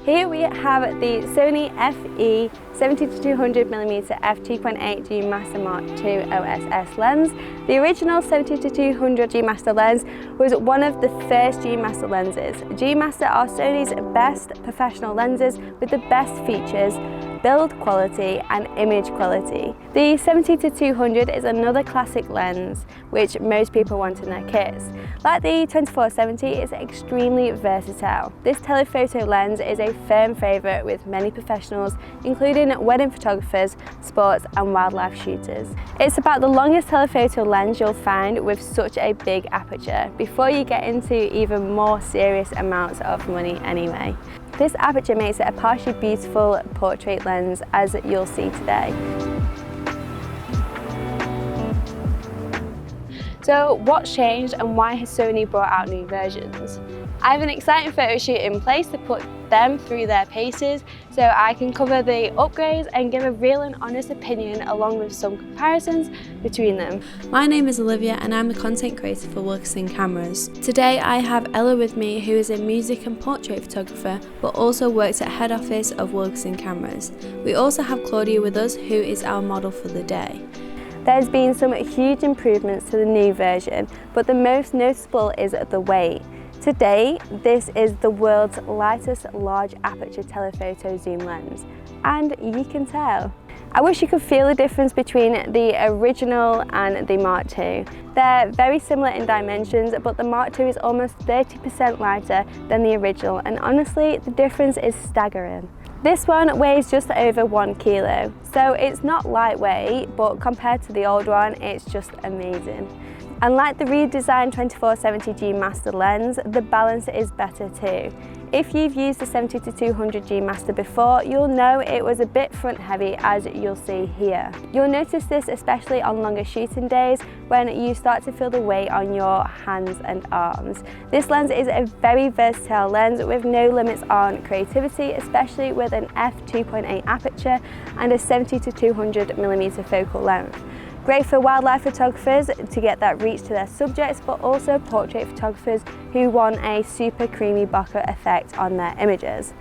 Here we have the Sony FE 70-200mm f2.8 G Master Mark II OSS lens. The original 70-200 G Master lens was one of the first G Master lenses. G Master are Sony's best professional lenses with the best features, build quality and image quality. The 70-200 is another classic lens which most people want in their kits. Like the 24-70, it's extremely versatile. This telephoto lens is a firm favourite with many professionals, including wedding photographers, sports and wildlife shooters. It's about the longest telephoto lens you'll find with such a big aperture, before you get into even more serious amounts of money anyway. This aperture makes it a partially beautiful portrait lens, as you'll see today. So what's changed and why has Sony brought out new versions? I have an exciting photo shoot in place to put them through their paces so I can cover the upgrades and give a real and honest opinion along with some comparisons between them. My name is Olivia and I'm the content creator for Wilkinson Cameras. Today I have Ella with me, who is a music and portrait photographer but also works at head office of Wilkinson Cameras. We also have Claudia with us, who is our model for the day. There's been some huge improvements to the new version, but the most noticeable is the weight. Today, this is the world's lightest large aperture telephoto zoom lens, and you can tell. I wish you could feel the difference between the original and the Mark II. They're very similar in dimensions, but the Mark II is almost 30% lighter than the original, and honestly, the difference is staggering. This one weighs just over 1 kilo, so it's not lightweight, but compared to the old one, it's just amazing. And like the redesigned 24-70 G Master lens, the balance is better too. If you've used the 70-200 G Master before, you'll know it was a bit front heavy, as you'll see here. You'll notice this especially on longer shooting days when you start to feel the weight on your hands and arms. This lens is a very versatile lens with no limits on creativity, especially with an f2.8 aperture and a 70-200mm focal length. Great for wildlife photographers to get that reach to their subjects, but also portrait photographers who want a super creamy bokeh effect on their images.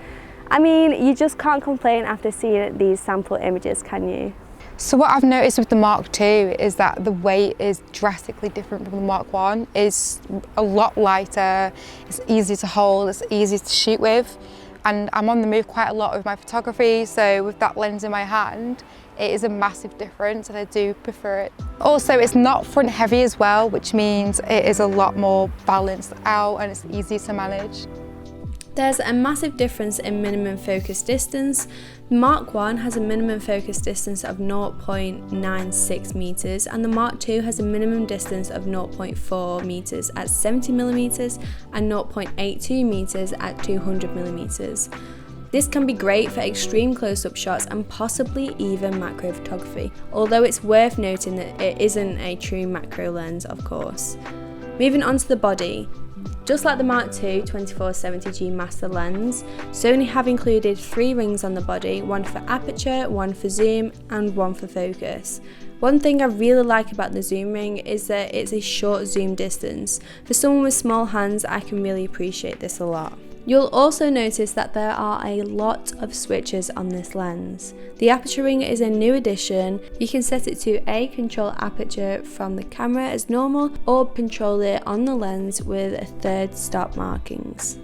I mean, you just can't complain after seeing these sample images, can you? So what I've noticed with the Mark II is that the weight is drastically different from the Mark I. It's a lot lighter, it's easy to hold, it's easy to shoot with, and I'm on the move quite a lot with my photography, so with that lens in my hand, it is a massive difference and I do prefer it. Also, it's not front heavy as well, which means it is a lot more balanced out and it's easy to manage. There's a massive difference in minimum focus distance. Mark I has a minimum focus distance of 0.96 meters and the Mark II has a minimum distance of 0.4 meters at 70mm and 0.82 meters at 200 millimeters. This can be great for extreme close-up shots and possibly even macro photography, although it's worth noting that it isn't a true macro lens, of course. Moving on to the body. Just like the Mark II 24-70 G Master lens, Sony have included 3 rings on the body, one for aperture, one for zoom and one for focus. One thing I really like about the zoom ring is that it's a short zoom distance. For someone with small hands, I can really appreciate this a lot. You'll also notice that there are a lot of switches on this lens. The aperture ring is a new addition. You can set it to A, control aperture from the camera as normal, or control it on the lens with a 3rd stop markings.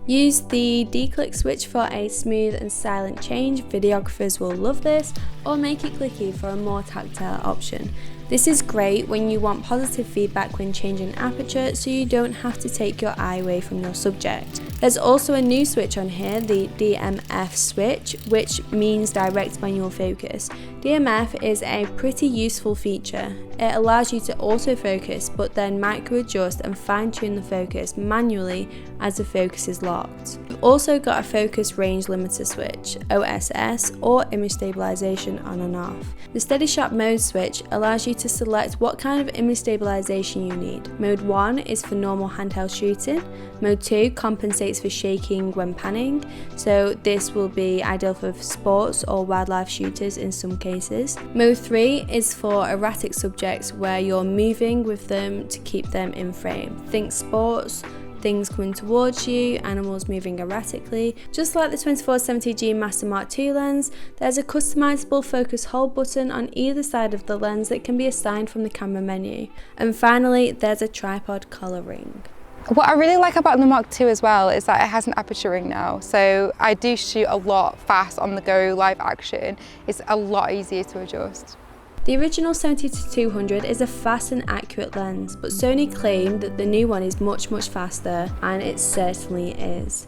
Use the D-click switch for a smooth and silent change. Videographers will love this, or make it clicky for a more tactile option. This is great when you want positive feedback when changing aperture, so you don't have to take your eye away from your subject. There's also a new switch on here, the DMF switch, which means direct manual focus. DMF is a pretty useful feature. It allows you to autofocus, but then micro adjust and fine tune the focus manually as the focus is locked. You've also got a focus range limiter switch, OSS, or image stabilization on and off. The steady shot mode switch allows you to select what kind of image stabilization you need. Mode 1 is for normal handheld shooting. Mode 2 compensates for shaking when panning, so this will be ideal for sports or wildlife shooters in some cases. Mode 3 is for erratic subjects where you're moving with them to keep them in frame. Think sports, things coming towards you, animals moving erratically. Just like the 24-70 G Master Mark II lens, there's a customizable focus hold button on either side of the lens that can be assigned from the camera menu. And finally, there's a tripod collar ring. What I really like about the Mark II as well is that it has an aperture ring now, so I do shoot a lot fast on the go, live action. It's a lot easier to adjust. The original 70-200 is a fast and accurate lens, but Sony claimed that the new one is much faster, and it certainly is.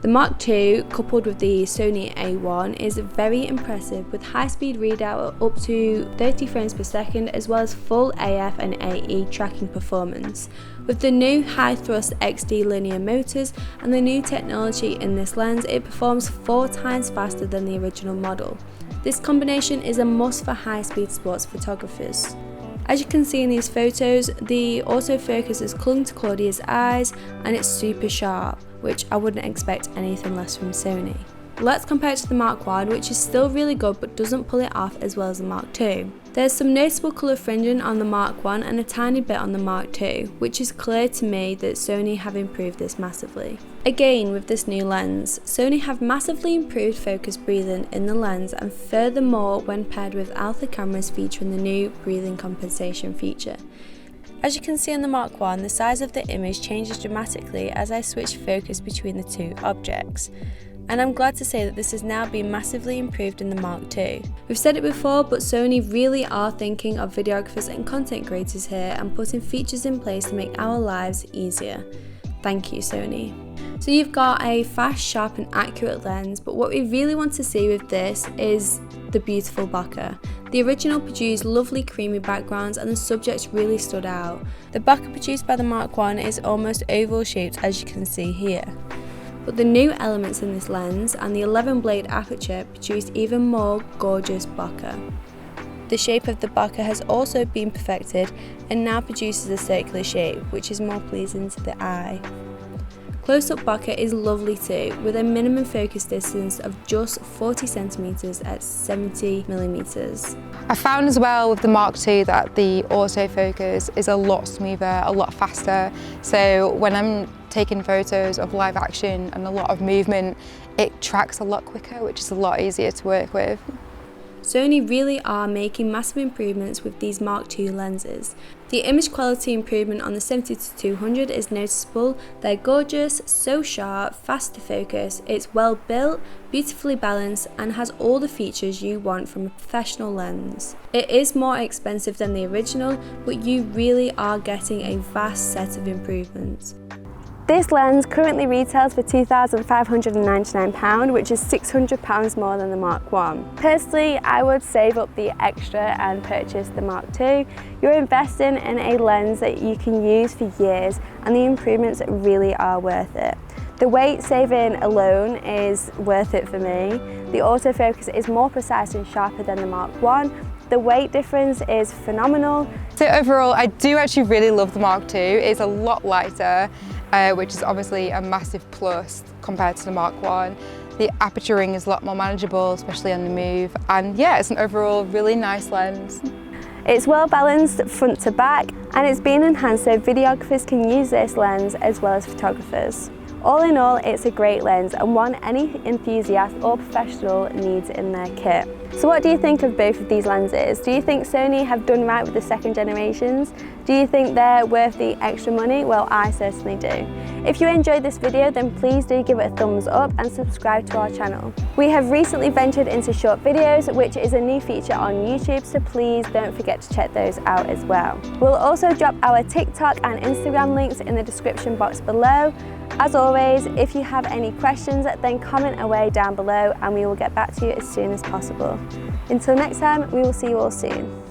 The Mark II, coupled with the Sony A1, is very impressive with high-speed readout up to 30 frames per second, as well as full AF and AE tracking performance. With the new high-thrust XD linear motors and the new technology in this lens, it performs 4 times faster than the original model. This combination is a must for high-speed sports photographers. As you can see in these photos, the autofocus is clung to Claudia's eyes and it's super sharp, which I wouldn't expect anything less from Sony. Let's compare it to the Mark I, which is still really good but doesn't pull it off as well as the Mark II. There's some noticeable colour fringing on the Mark I and a tiny bit on the Mark II, which is clear to me that Sony have improved this massively. Again, with this new lens, Sony have massively improved focus breathing in the lens, and furthermore when paired with Alpha cameras featuring the new breathing compensation feature. As you can see on the Mark I, the size of the image changes dramatically as I switch focus between the two objects. And I'm glad to say that this has now been massively improved in the Mark II. We've said it before, but Sony really are thinking of videographers and content creators here and putting features in place to make our lives easier. Thank you, Sony. So you've got a fast, sharp and accurate lens, but what we really want to see with this is the beautiful bokeh. The original produced lovely creamy backgrounds and the subjects really stood out. The bokeh produced by the Mark I is almost oval shaped, as you can see here. But the new elements in this lens and the 11 blade aperture produced even more gorgeous bokeh. The shape of the bokeh has also been perfected and now produces a circular shape, which is more pleasing to the eye. Close-up bokeh is lovely too, with a minimum focus distance of just 40 cm at 70mm. I found as well with the Mark II that the autofocus is a lot smoother, a lot faster, so when I'm taking photos of live action and a lot of movement, it tracks a lot quicker, which is a lot easier to work with. Sony really are making massive improvements with these Mark II lenses. The image quality improvement on the 70-200 is noticeable. They're gorgeous, so sharp, fast to focus, it's well built, beautifully balanced and has all the features you want from a professional lens. It is more expensive than the original, but you really are getting a vast set of improvements. This lens currently retails for £2,599, which is £600 more than the Mark I. Personally, I would save up the extra and purchase the Mark II. You're investing in a lens that you can use for years and the improvements really are worth it. The weight saving alone is worth it for me. The autofocus is more precise and sharper than the Mark I. The weight difference is phenomenal. So overall, I do actually really love the Mark II. It's a lot lighter, which is obviously a massive plus compared to the Mark I. The aperture ring is a lot more manageable, especially on the move. And yeah, it's an overall really nice lens. It's well balanced front to back and it's been enhanced so videographers can use this lens as well as photographers. All in all, it's a great lens and one any enthusiast or professional needs in their kit. So what do you think of both of these lenses? Do you think Sony have done right with the second generations? Do you think they're worth the extra money? Well, I certainly do. If you enjoyed this video, then please do give it a thumbs up and subscribe to our channel. We have recently ventured into short videos, which is a new feature on YouTube, so please don't forget to check those out as well. We'll also drop our TikTok and Instagram links in the description box below. As always, if you have any questions, then comment away down below and we will get back to you as soon as possible. Until next time, we will see you all soon.